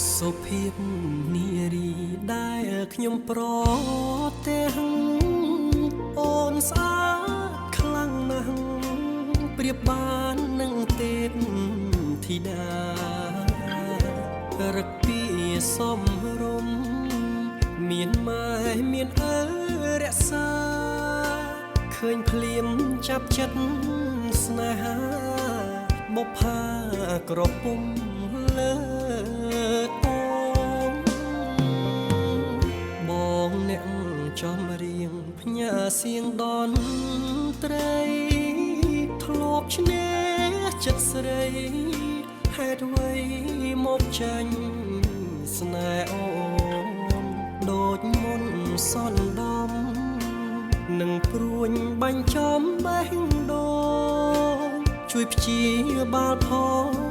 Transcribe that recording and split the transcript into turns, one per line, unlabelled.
សុភាពនារីដែលខ្ញុំប្រទេះអូនស្អាតខ្លាំងណាស់ប្រៀបបាននឹងទេពធីតារឹកពីសំរុំមានម៉ែមានឪរក្សាឃើញភ្លាមចាប់ចិត្តស្នេហាបុប្ផាក្រពុំលើតងបងអ្នកចំរៀងផ្ញើសៀងដនត្រីធ្លាប់ឈ្នះចិត្តស្រីហេតុអ្វីមកចាញ់ស្នេហ៍អូនដូចមុនសន្តំនឹងព្រួញបាញ់ចំបេះដូងជួយព្យាបាលផង